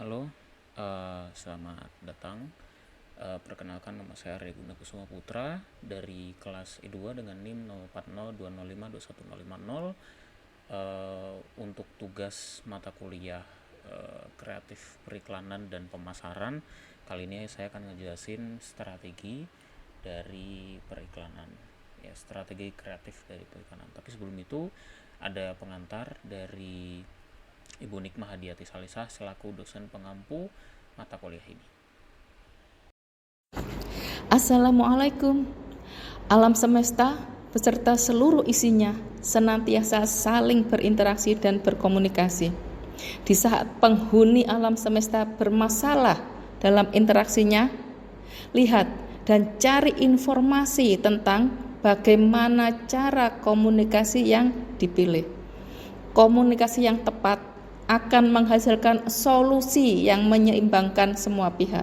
Halo, selamat datang. Perkenalkan, nama saya Reguna Kusuma Putra dari kelas E2 dengan NIM 0402052150. Untuk tugas mata kuliah kreatif periklanan dan pemasaran, kali ini saya akan ngejelasin strategi dari periklanan. Ya, strategi kreatif dari periklanan. Tapi sebelum itu ada pengantar dari Ibu Nikmah Hadiati Salisah selaku dosen pengampu mata kuliah ini. Assalamualaikum. Alam semesta beserta seluruh isinya senantiasa saling berinteraksi dan berkomunikasi. Di saat penghuni alam semesta bermasalah dalam interaksinya, lihat dan cari informasi tentang bagaimana cara komunikasi yang dipilih. Komunikasi yang tepat akan menghasilkan solusi yang menyeimbangkan semua pihak.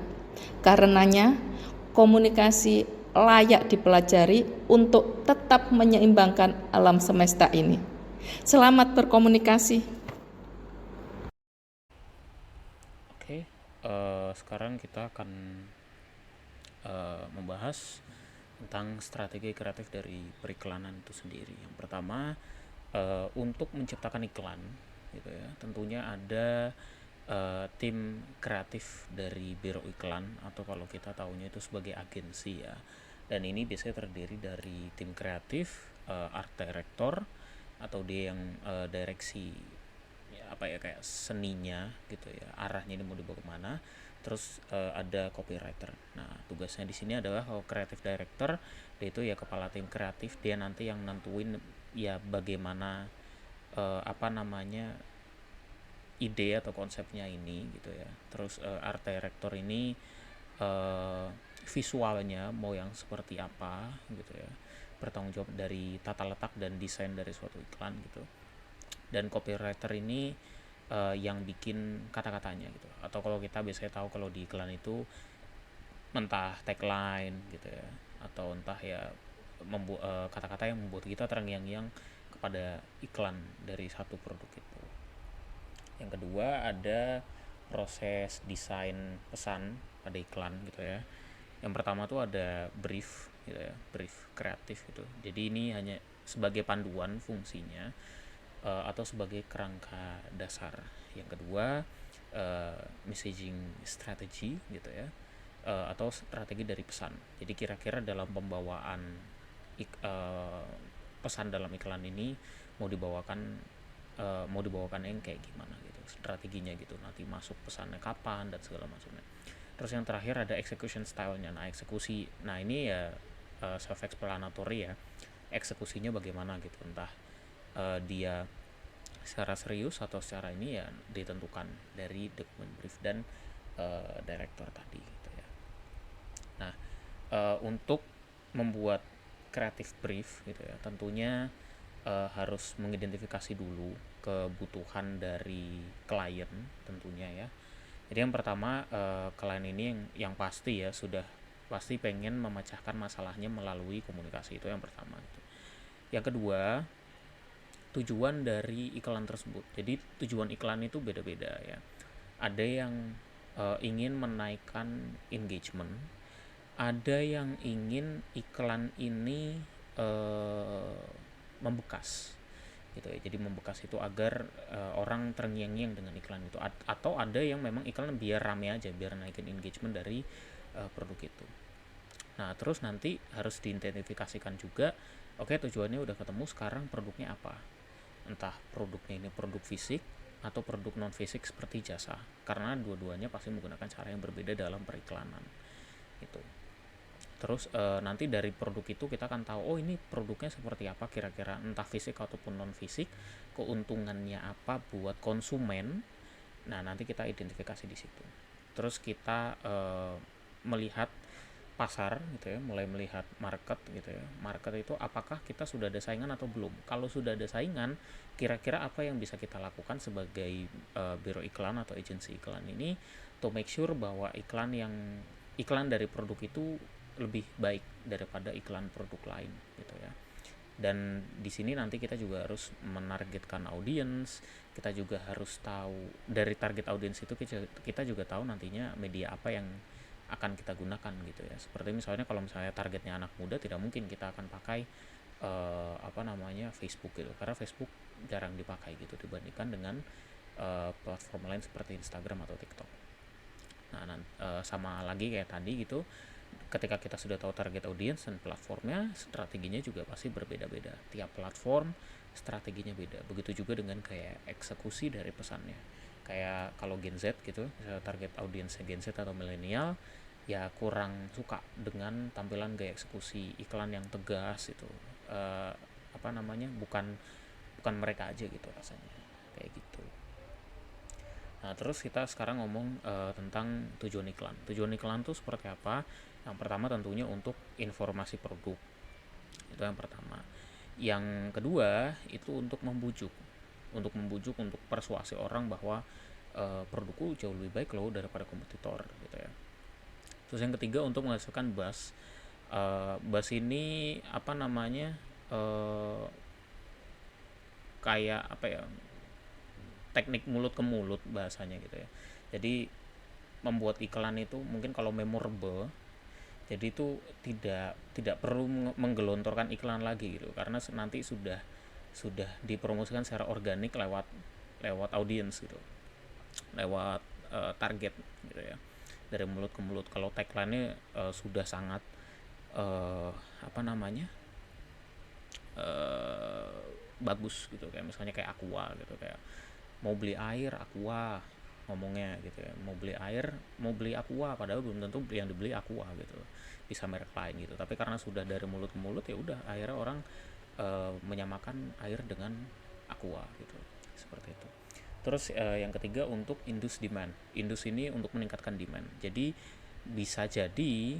Karenanya, komunikasi layak dipelajari untuk tetap menyeimbangkan alam semesta ini. Selamat berkomunikasi. Oke, sekarang kita akan membahas tentang strategi kreatif dari periklanan itu sendiri. Yang pertama, untuk menciptakan iklan, gitu ya, tentunya ada tim kreatif dari biro iklan atau kalau kita tahunya itu sebagai agensi ya. Dan ini biasanya terdiri dari tim kreatif, art director atau dia yang direksi ya, apa ya, kayak seninya gitu ya, arahnya ini mau dibawa kemana. Terus ada copywriter. Nah, tugasnya di sini adalah creative director, dia itu ya kepala tim kreatif, dia nanti yang nentuin ya bagaimana apa namanya ide atau konsepnya ini gitu ya. Terus art director ini visualnya mau yang seperti apa gitu ya, bertanggung jawab dari tata letak dan desain dari suatu iklan gitu. Dan copywriter ini yang bikin kata-katanya gitu, atau kalau kita biasanya tahu kalau di iklan itu entah tagline gitu ya, atau entah ya kata-kata yang membuat kita terngiang-ngiang kepada iklan dari satu produk itu. Yang kedua ada proses desain pesan pada iklan gitu ya. Yang pertama tuh ada brief gitu ya, brief kreatif gitu. Jadi ini hanya sebagai panduan fungsinya atau sebagai kerangka dasar. Yang kedua messaging strategy gitu ya, atau strategi dari pesan. Jadi kira-kira dalam pembawaan pesan dalam iklan ini mau dibawakan yang kayak gimana gitu, strateginya gitu, nanti masuk pesannya kapan dan segala macamnya. Terus yang terakhir ada execution style-nya. Nah, eksekusi, nah ini ya self explanatory ya, eksekusinya bagaimana gitu, entah dia secara serius atau secara ini ya ditentukan dari dokumen brief dan director tadi gitu ya. Nah, untuk membuat creative brief gitu ya, tentunya harus mengidentifikasi dulu kebutuhan dari klien tentunya ya. Jadi yang pertama, klien ini yang pasti ya sudah pasti pengen memecahkan masalahnya melalui komunikasi, itu yang pertama gitu. Yang kedua, tujuan dari iklan tersebut. Jadi tujuan iklan itu beda-beda ya. Ada yang ingin menaikkan engagement, ada yang ingin iklan ini membekas gitu ya. Jadi membekas itu agar orang terngiang-ngiang dengan iklan itu, atau ada yang memang iklan biar rame aja, biar naikin engagement dari produk itu. Nah, terus nanti harus diidentifikasikan juga, oke, tujuannya udah ketemu, sekarang produknya apa. Entah produknya ini produk fisik atau produk non fisik seperti jasa, karena dua-duanya pasti menggunakan cara yang berbeda dalam periklanan itu. Terus nanti dari produk itu kita akan tahu, oh ini produknya seperti apa kira-kira, entah fisik ataupun non fisik, keuntungannya apa buat konsumen. Nah, nanti kita identifikasi di situ. Terus kita melihat pasar gitu ya, mulai melihat market gitu ya. Market itu apakah kita sudah ada saingan atau belum? Kalau sudah ada saingan, kira-kira apa yang bisa kita lakukan sebagai biro iklan atau agensi iklan ini to make sure bahwa iklan dari produk itu lebih baik daripada iklan produk lain gitu ya. Dan di sini nanti kita juga harus menargetkan audiens, kita juga harus tahu dari target audiens itu kita juga tahu nantinya media apa yang akan kita gunakan gitu ya. Seperti misalnya kalau misalnya targetnya anak muda, tidak mungkin kita akan pakai Facebook gitu, karena Facebook jarang dipakai gitu dibandingkan dengan platform lain seperti Instagram atau TikTok. Nah, sama lagi kayak tadi gitu, ketika kita sudah tahu target audiens dan platformnya, strateginya juga pasti berbeda-beda. Tiap platform strateginya beda. Begitu juga dengan kayak eksekusi dari pesannya. Kayak kalau Gen Z gitu, target audiensnya Gen Z atau milenial, ya kurang suka dengan tampilan gaya eksekusi iklan yang tegas itu. Bukan mereka aja gitu rasanya. Kayak gitu. Nah, terus kita sekarang ngomong tentang tujuan iklan. Tujuan iklan tuh seperti apa? Yang pertama tentunya untuk informasi produk. Itu yang pertama. Yang kedua itu untuk membujuk. Untuk persuasi orang bahwa produkku jauh lebih baik loh daripada kompetitor gitu ya. Terus yang ketiga untuk menghasilkan buzz. Buzz ini kayak apa ya? Teknik mulut ke mulut bahasanya gitu ya. Jadi membuat iklan itu mungkin kalau memorable, jadi itu tidak perlu menggelontorkan iklan lagi gitu, karena nanti sudah dipromosikan secara organik lewat audiens gitu, lewat target gitu ya, dari mulut ke mulut. Kalau tagline-nya sudah sangat uh, apa namanya bagus gitu, kayak misalnya kayak Aqua gitu, kayak mau beli air Aqua ngomongnya gitu ya, mau beli air, mau beli Aqua, padahal belum tentu yang dibeli Aqua gitu, bisa merek lain gitu, tapi karena sudah dari mulut ke mulut ya udah akhirnya orang menyamakan air dengan Aqua gitu, seperti itu. Terus yang ketiga untuk induce demand. Induce ini untuk meningkatkan demand. Jadi bisa jadi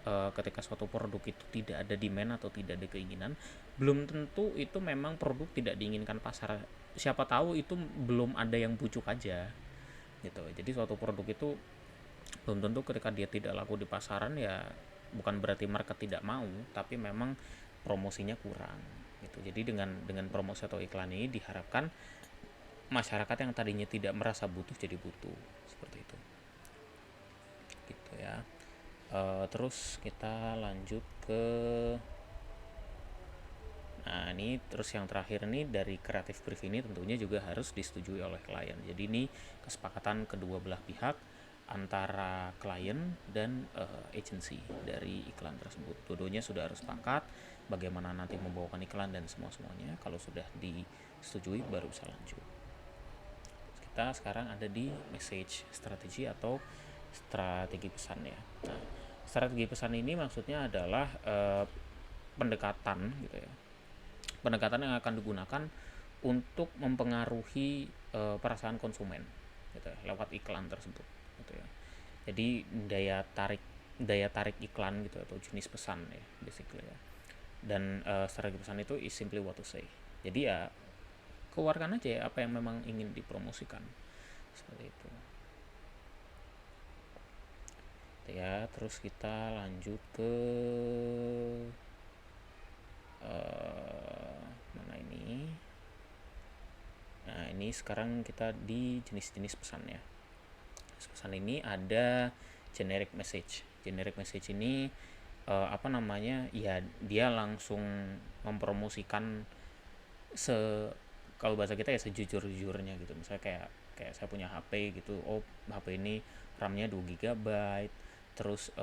ketika suatu produk itu tidak ada demand atau tidak ada keinginan, belum tentu itu memang produk tidak diinginkan pasar. Siapa tahu itu belum ada yang bujuk aja gitu. Jadi suatu produk itu belum tentu ketika dia tidak laku di pasaran ya bukan berarti market tidak mau, tapi memang promosinya kurang gitu. Jadi dengan promosi atau iklan ini diharapkan masyarakat yang tadinya tidak merasa butuh jadi butuh, seperti itu gitu ya. Terus kita lanjut ke, nah ini terus yang terakhir nih, dari creative brief ini tentunya juga harus disetujui oleh klien. Jadi ini kesepakatan kedua belah pihak antara klien dan agency dari iklan tersebut. Dua-duanya sudah harus sepakat bagaimana nanti membawakan iklan dan semuanya. Kalau sudah disetujui baru bisa lanjut. Kita sekarang ada di message strategi atau strategi pesan ya. Nah, strategi pesan ini maksudnya adalah pendekatan gitu ya. Pendekatan yang akan digunakan untuk mempengaruhi perasaan konsumen gitu ya, lewat iklan tersebut gitu ya. Jadi daya tarik iklan gitu atau jenis pesan ya basically ya. Dan strategi pesan itu is simply what to say. Jadi ya keluarkan aja ya apa yang memang ingin dipromosikan, seperti itu ya. Terus kita lanjut ke mana ini. Nah ini sekarang kita di jenis-jenis pesan ya. Pesan ini ada generic message. Generic message ini ya dia langsung mempromosikan kalau bahasa kita ya sejujur-jujurnya gitu. Misalnya kayak saya punya HP gitu, oh HP ini RAM-nya 2 GB, terus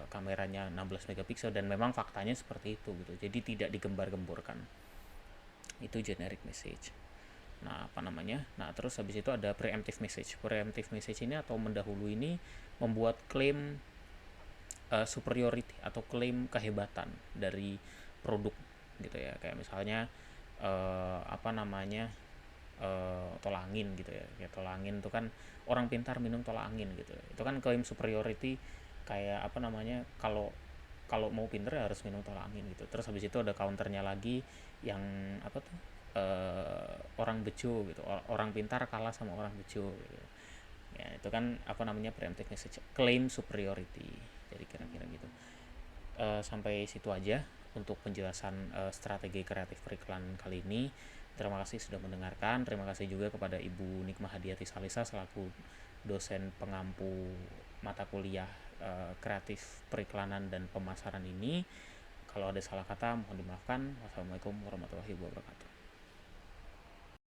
kameranya 16 megapiksel, dan memang faktanya seperti itu gitu. Jadi tidak digembar-gemborkan. Itu generic message. Nah, terus habis itu ada preemptive message. Preemptive message ini atau mendahului ini membuat klaim superiority atau klaim kehebatan dari produk gitu ya. Kayak misalnya tolak angin gitu ya. Kayak tolak angin itu kan orang pintar minum tolak angin gitu. Itu kan klaim superiority, kayak kalau mau pintar ya harus minum tolak angin gitu. Terus habis itu ada counternya lagi yang orang bejo gitu. Orang pintar kalah sama orang bejo gitu. Ya, itu kan preemptive message, claim superiority. Jadi kira-kira gitu. Sampai situ aja untuk penjelasan strategi kreatif periklanan kali ini. Terima kasih sudah mendengarkan. Terima kasih juga kepada Ibu Nikmah Hadiati Salisa selaku dosen pengampu mata kuliah kreatif periklanan dan pemasaran ini. Kalau ada salah kata mohon dimaafkan. Wassalamualaikum warahmatullahi wabarakatuh.